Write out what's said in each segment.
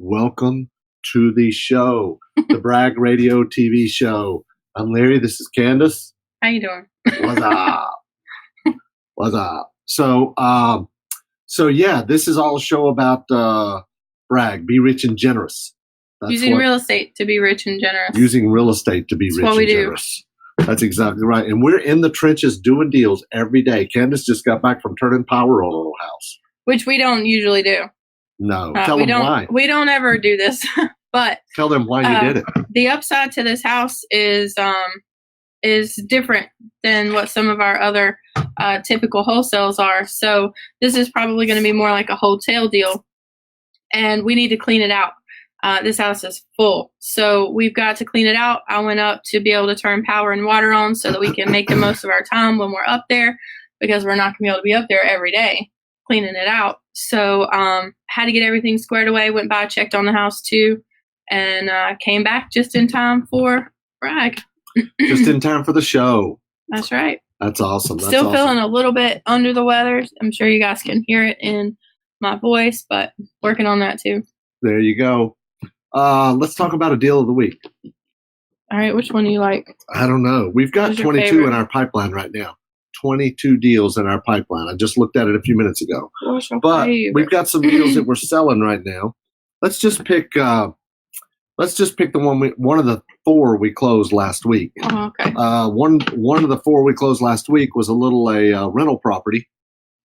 Welcome to the show, the Bragg Radio TV show. I'm Larry. This is Kandas. How you doing? What's up? What's up? So yeah, this is all a show about Bragg. Be rich and generous. Using real estate to be rich and generous. Using real estate to be rich and generous. That's exactly right. And we're in the trenches doing deals every day. Kandas just got back from turning power on a little house. Which we don't usually do. No. Tell them why. We don't ever do this. But tell them why you did it. The upside to this house is different than what some of our other typical wholesales are. So this is probably going to be more like a wholesale deal. And we need to clean it out. This house is full. So we've got to clean it out. I went up to be able to turn power and water on so that we can make the most of our time when we're up there, because we're not going to be able to be up there every day cleaning it out. So had to get everything squared away, went by, checked on the house too, and came back just in time for Bragg. Just in time for the show. That's right. That's awesome. Still feeling a little bit under the weather. I'm sure you guys can hear it in my voice, but working on that too. There you go. Let's talk about a deal of the week. All right. Which one do you like? I don't know. We've got 22 in our pipeline right now. 22 deals in our pipeline. I just looked at it a few minutes ago. But we've got some deals that we're selling right now. Let's just pick the one of the four we closed last week. Oh, okay. One of the four we closed last week was a rental property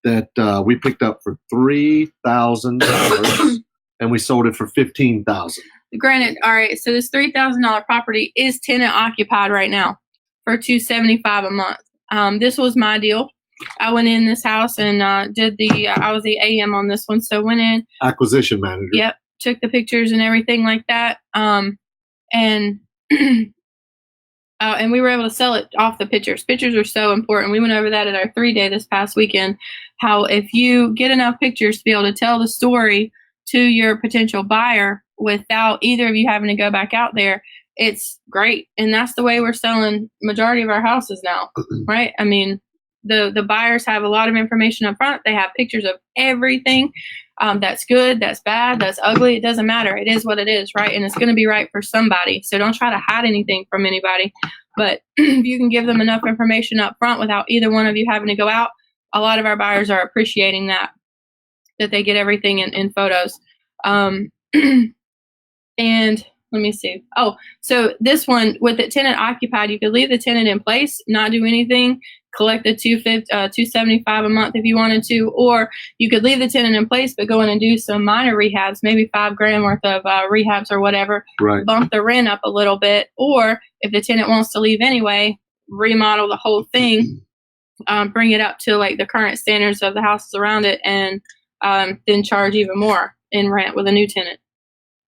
that we picked up for $3,000 and we sold it for $15,000. Granted, all right, so this $3,000 property is tenant occupied right now for $275 a month. This was my deal. I went in this house and I was the AM on this one. So went in. Acquisition manager. Yep. Took the pictures and everything like that. And we were able to sell it off the pictures. Pictures are so important. We went over that at our 3-day this past weekend. How if you get enough pictures to be able to tell the story to your potential buyer without either of you having to go back out there, it's great. And that's the way we're selling majority of our houses now, right? I mean, the buyers have a lot of information up front. They have pictures of everything. That's good, that's bad, that's ugly. It doesn't matter. It is what it is, right? And it's going to be right for somebody. So don't try to hide anything from anybody. But if you can give them enough information up front without either one of you having to go out, a lot of our buyers are appreciating that they get everything in photos. And let me see. Oh, so this one with the tenant occupied, you could leave the tenant in place, not do anything, collect the $275 a month if you wanted to, or you could leave the tenant in place but go in and do some minor rehabs, maybe $5,000 worth of rehabs or whatever. Right. Bump the rent up a little bit, or if the tenant wants to leave anyway, remodel the whole thing, bring it up to like the current standards of the houses around it, and then charge even more in rent with a new tenant.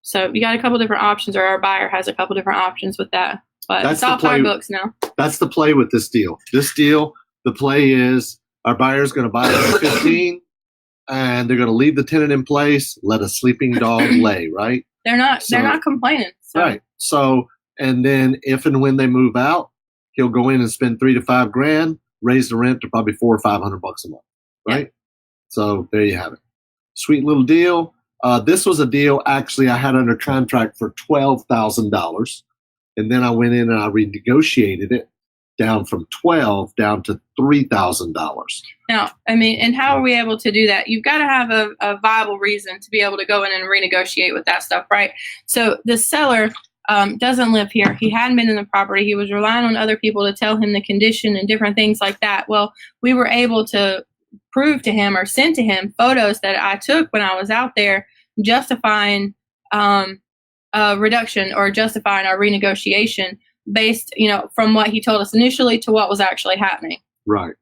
So you got a couple different options, or our buyer has a couple different options with that. But it's off our books now. That's the play with this deal. This deal, the play is our buyer's going to buy it for $15,000, and they're going to leave the tenant in place, let a sleeping dog lay. Right? They're not complaining. So. Right. So, and then if and when they move out, he'll go in and spend $3,000 to $5,000, raise the rent to probably $400 or $500 a month. Right? Yep. So there you have it. Sweet little deal. This was a deal actually I had under contract for $12,000, and then I went in and I renegotiated it down from $12,000 down to $3,000. Now, I mean, and how are we able to do that? You've got to have a viable reason to be able to go in and renegotiate with that stuff, right? So the seller doesn't live here. He hadn't been in the property. He was relying on other people to tell him the condition and different things like that. Well, we were able to prove to him or send to him photos that I took when I was out there justifying a reduction or justifying our renegotiation based, from what he told us initially to what was actually happening. Right.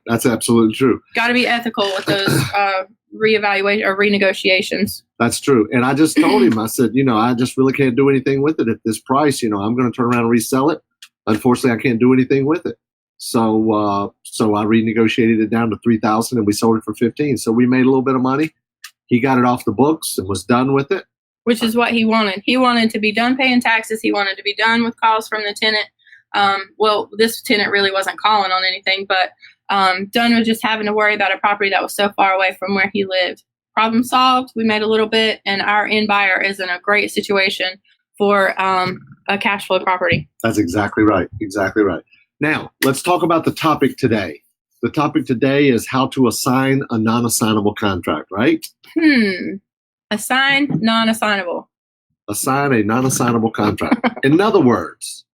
That's absolutely true. Got to be ethical with those reevaluation or renegotiations. That's true. And I just told him, I said, I just really can't do anything with it at this price. I'm going to turn around and resell it. Unfortunately, I can't do anything with it. So I renegotiated it down to $3,000 and we sold it for $15,000. So we made a little bit of money. He got it off the books and was done with it. Which is what he wanted. He wanted to be done paying taxes. He wanted to be done with calls from the tenant. Well, this tenant really wasn't calling on anything, but done with just having to worry about a property that was so far away from where he lived. problem solved. We made a little bit, and our end buyer is in a great situation for a cash flow property. That's exactly right. Exactly right. Now, let's talk about the topic today. The topic today is how to assign a non-assignable contract, right? Assign, non-assignable. Assign a non-assignable contract. In other words,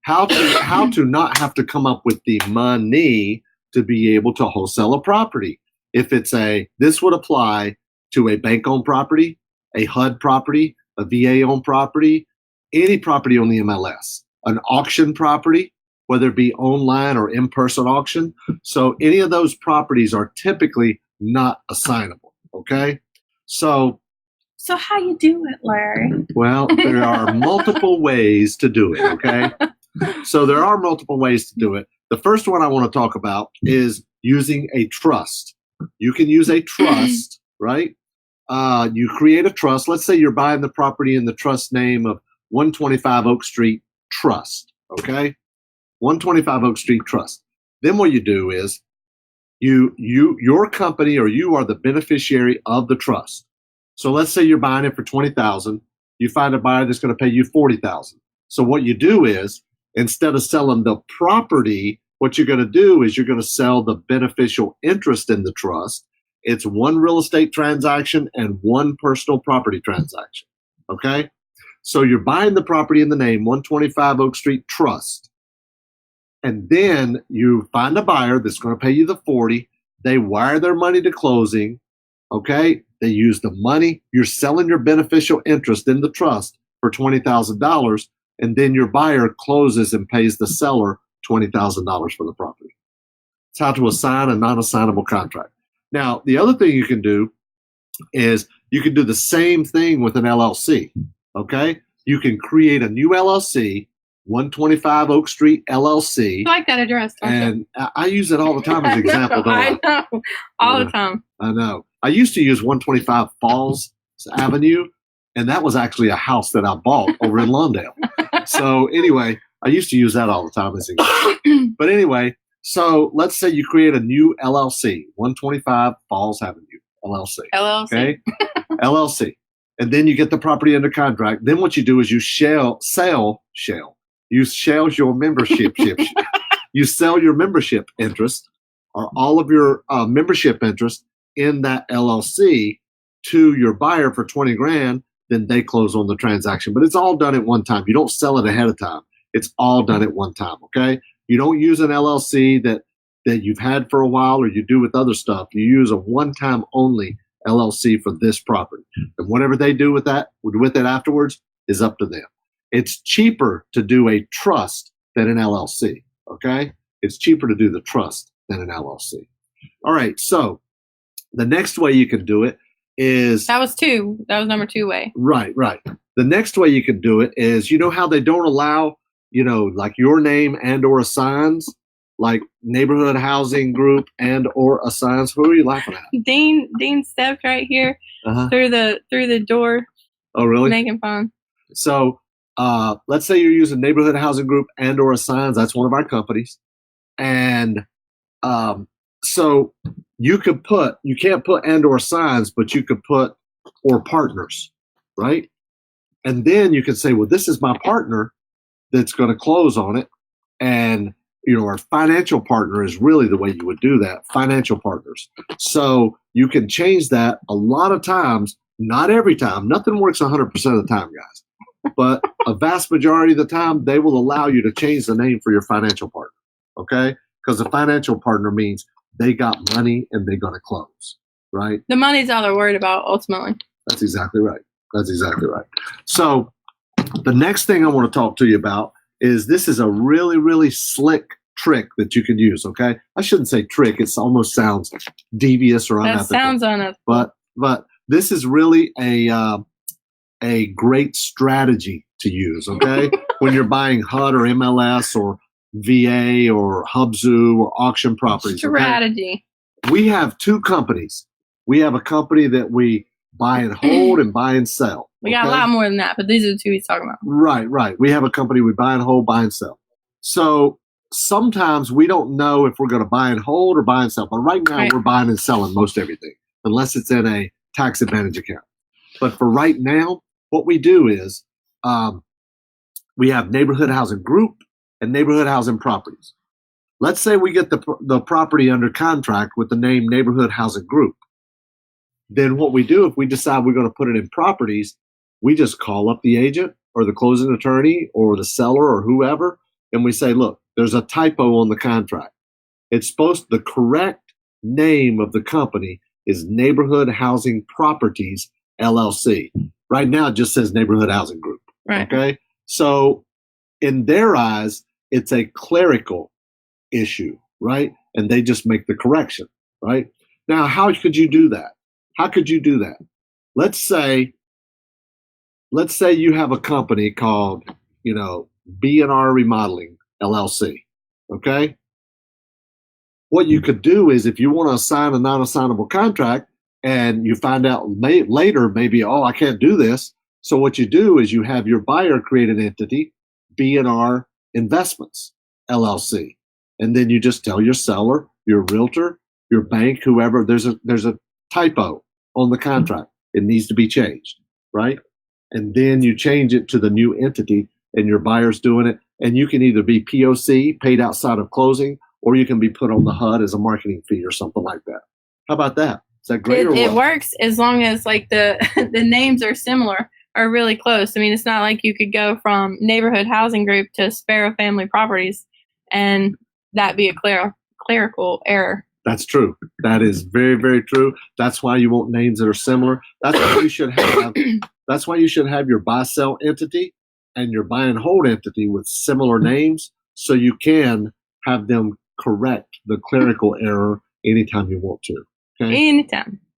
how to not have to come up with the money to be able to wholesale a property. If this would apply to a bank-owned property, a HUD property, a VA-owned property, any property on the MLS, an auction property, whether it be online or in-person auction. So any of those properties are typically not assignable, okay? So how you do it, Larry? Well, there are multiple ways to do it, okay? So there are multiple ways to do it. The first one I want to talk about is using a trust. You can use a trust, right? You create a trust. Let's say you're buying the property in the trust name of 125 Oak Street Trust, okay? 125 Oak Street Trust. Then what you do is your company, or you are the beneficiary of the trust. So let's say you're buying it for $20,000. You find a buyer that's going to pay you $40,000. So what you do is, instead of selling the property, what you're going to do is you're going to sell the beneficial interest in the trust. It's one real estate transaction and one personal property transaction. Okay? So you're buying the property in the name 125 Oak Street Trust. And then you find a buyer that's going to pay you the 40. They wire their money to closing. Okay? They use the money. You're selling your beneficial interest in the trust for $20,000. And then your buyer closes and pays the seller $20,000 for the property. It's how to assign a non-assignable contract. Now, the other thing you can do is you can do the same thing with an LLC, okay? You can create a new LLC, 125 Oak Street LLC. I like that address, and I use it all the time as an example. I know, all the time. I know. I used to use 125 Falls Avenue, and that was actually a house that I bought over in Lawndale. So anyway, I used to use that all the time as an example. But anyway, so let's say you create a new LLC, 125 Falls Avenue, LLC. LLC. Okay? LLC. And then you get the property under contract. Then what you do is you sell your membership. You sell your membership interest, or all of your membership interest in that LLC to your buyer for 20 grand. Then they close on the transaction. But it's all done at one time. You don't sell it ahead of time. It's all done at one time, okay? You don't use an LLC that you've had for a while, or you do with other stuff. You use a one-time only LLC for this property. And whatever they do with it afterwards is up to them. It's cheaper to do a trust than an LLC, okay? It's cheaper to do the trust than an LLC. All right, so the next way you can do it is... That was number 2 way. Right. The next way you can do it is, you know how they don't allow, like your name and or assigns, like neighborhood housing group and or assigns. Who are you laughing at? Dean stepped right here through the door. Oh, really? Making fun. So let's say you're using neighborhood housing group and or assigns. That's one of our companies. And so you can't put and or assigns, but you could put or partners, right? And then you can say, well, this is my partner that's going to close on it. And, our financial partner is really the way you would do that, financial partners. So you can change that a lot of times, not every time. Nothing works 100% of the time, guys. But a vast majority of the time, they will allow you to change the name for your financial partner, okay? Because the financial partner means they got money and they're going to close, right? The money's all they're worried about, ultimately. That's exactly right. So the next thing I want to talk to you about is, this is a really, really slick trick that you can use, okay? I shouldn't say trick. It almost sounds devious or unethical. That sounds unethical. But this is really a great strategy to use, okay? When you're buying HUD or MLS or VA or Hubzu or auction properties. Strategy. Okay? We have 2 companies. We have a company that we buy and hold and buy and sell. We got a lot more than that, but these are the 2 he's talking about. Right. We have a company we buy and hold, buy and sell. So sometimes we don't know if we're going to buy and hold or buy and sell. But right now we're buying and selling most everything. unless it's in a tax advantage account. But for right now, what we do is we have neighborhood housing group and neighborhood housing properties. Let's say we get the property under contract with the name neighborhood housing group. Then what we do, if we decide we're going to put it in properties, we just call up the agent or the closing attorney or the seller or whoever, and we say, look, there's a typo on the contract. It's the correct name of the company is Neighborhood Housing Properties, LLC. Right now, it just says Neighborhood Housing Group. Right. Okay. So in their eyes, it's a clerical issue, right? And they just make the correction, right? Now, how could you do that? How could you do that? Let's say you have a company called, B&R Remodeling, LLC. Okay. What you could do is if you want to assign a non-assignable contract and you find out later, maybe, I can't do this. So what you do is you have your buyer create an entity, B&R Investments, LLC. And then you just tell your seller, your realtor, your bank, whoever, there's a typo on the contract. It needs to be changed, right? And then you change it to the new entity and your buyer's doing it. And you can either be POC, paid outside of closing, or you can be put on the HUD as a marketing fee or something like that. How about that? Is that great or what? It works as long as like the names are similar or really close. I mean, it's not like you could go from Neighborhood Housing Group to Sparrow Family Properties and that be a clerical error. That's true. That is very, very true. That's why you want names that are similar. That's why you should have. That's why you should have your buy-sell entity and your buy and hold entity with similar names, so you can have them correct the clerical error anytime you want to. Okay.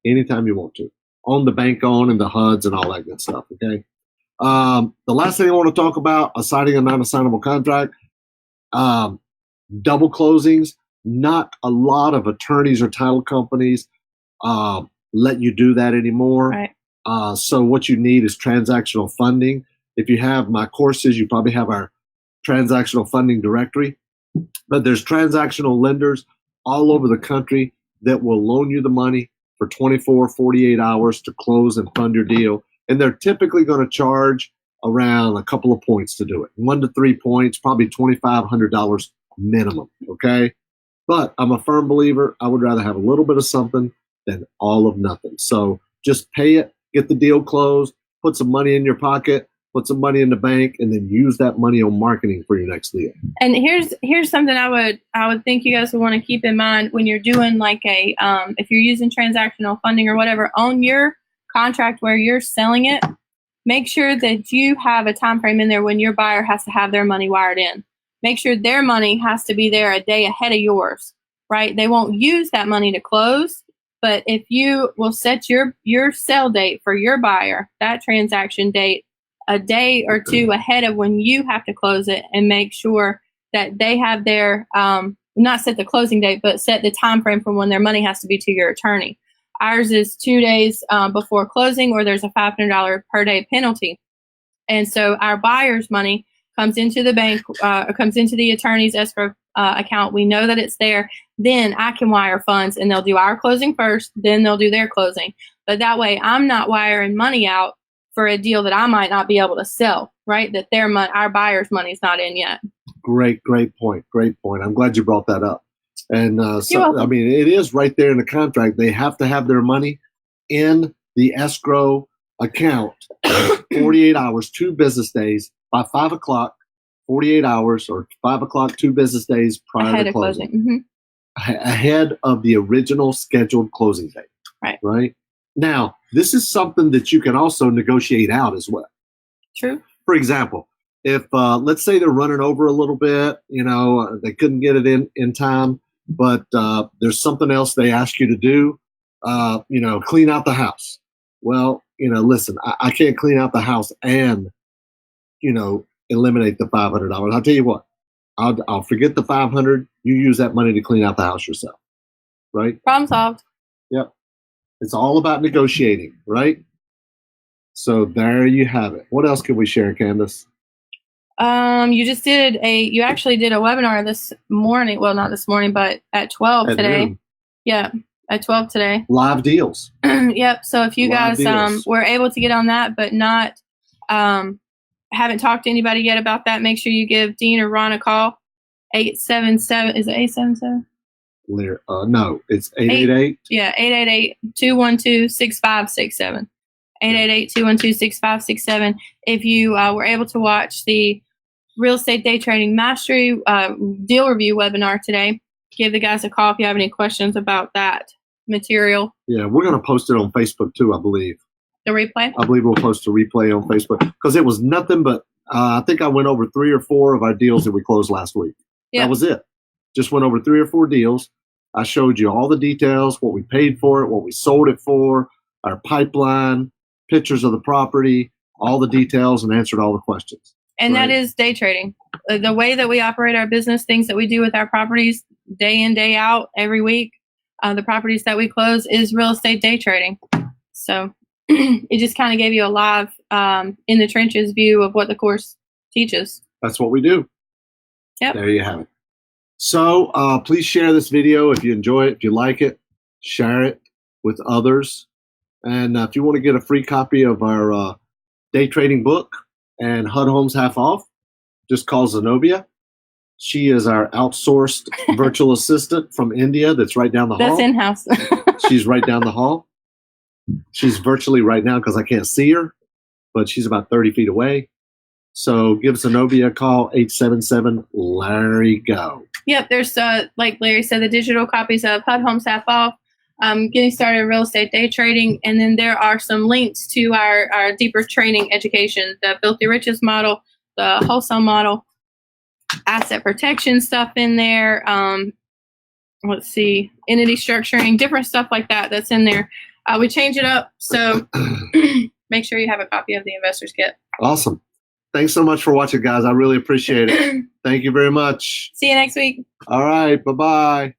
Anytime you want to. On the bank and the HUDs and all that good stuff. Okay. The last thing I want to talk about, assigning a non-assignable contract. Double closings. Not a lot of attorneys or title companies let you do that anymore. Right. So what you need is transactional funding. If you have my courses, you probably have our transactional funding directory. But there's transactional lenders all over the country that will loan you the money for 24, 48 hours to close and fund your deal. And they're typically going to charge around a couple of points to do it. 1 to 3 points, probably $2,500 minimum. Okay. But I'm a firm believer. I would rather have a little bit of something than all of nothing. So just pay it, get the deal closed, put some money in your pocket, put some money in the bank, and then use that money on marketing for your next deal. And here's something I would think you guys would want to keep in mind when you're doing like if you're using transactional funding or whatever on your contract where you're selling it, make sure that you have a time frame in there when your buyer has to have their money wired in. Make sure their money has to be there a day ahead of yours, right? They won't use that money to close, but if you will set your sell date for your buyer, that transaction date, a day or two ahead of when you have to close it, and make sure that they have their, not set the closing date, but set the time frame from when their money has to be to your attorney. Ours is 2 days before closing, or there's a $500 per day penalty. And so our buyer's money comes into the bank, comes into the attorney's escrow account. We know that it's there. Then I can wire funds, and they'll do our closing first, then they'll do their closing. But that way I'm not wiring money out for a deal that I might not be able to sell, right? That our buyer's money's not in yet. Great point. I'm glad you brought that up. And I mean, it is right there in the contract. They have to have their money in the escrow account 48 hours, 2 business days by 5 o'clock, 48 hours or 5 o'clock, 2 business days prior to closing. Mm-hmm. Ahead of the original scheduled closing date. Right. Now, this is something that you can also negotiate out as well. True. For example, if let's say they're running over a little bit, they couldn't get it in time, but there's something else they ask you to do, clean out the house. Well, listen, I can't clean out the house and, eliminate the $500. I'll tell you what, I'll forget the $500. You use that money to clean out the house yourself. Right? Problem solved. Yep. It's all about negotiating, right? So there you have it. What else can we share, Kandas? You actually did a webinar this morning. Well, not this morning, but at 12 today. Noon. Yeah. at 12 today. Live deals. Yep. So if you Live guys deals. were able to get on that, but not haven't talked to anybody yet about that, make sure you give Dean or Ron a call. 877. Is it 877? No, it's 888. Yeah, 888-212-6567. 888-212-6567. If you were able to watch the Real Estate Day Trading Mastery deal review webinar today, give the guys a call if you have any questions about that material. Yeah, we're going to post it on Facebook too, I believe. The replay? I believe we'll post a replay on Facebook because it was nothing but I think I went over 3 or 4 of our deals that we closed last week. Yep. That was it. Just went over 3 or 4 deals. I showed you all the details, what we paid for it, what we sold it for, our pipeline, pictures of the property, all the details, and answered all the questions. And that is day trading. The way that we operate our business, things that we do with our properties day in, day out, every week, the properties that we close is real estate day trading. So it just kind of gave you a live in the trenches view of what the course teaches. That's what we do. Yep. There you have it. So please share this video if you enjoy it, if you like it, share it with others. And if you want to get a free copy of our day trading book and HUD Homes half off, just call Zenobia. She is our outsourced virtual assistant from India that's right down the hall. That's in-house. She's right down the hall. She's virtually right now because I can't see her, but she's about 30 feet away. So give Zenobia a call, 877-LARRY-GO. Yep, there's, like Larry said, the digital copies of HUD Homes half off, getting started in real estate day trading, and then there are some links to our deeper training education, the Filthy Riches model, the wholesale model, asset protection stuff in there. Let's see, entity structuring, different stuff like that that's in there. We change it up, so make sure you have a copy of the Investor's Kit. Awesome. Thanks so much for watching, guys. I really appreciate it. Thank you very much. See you next week. All right. Bye-bye.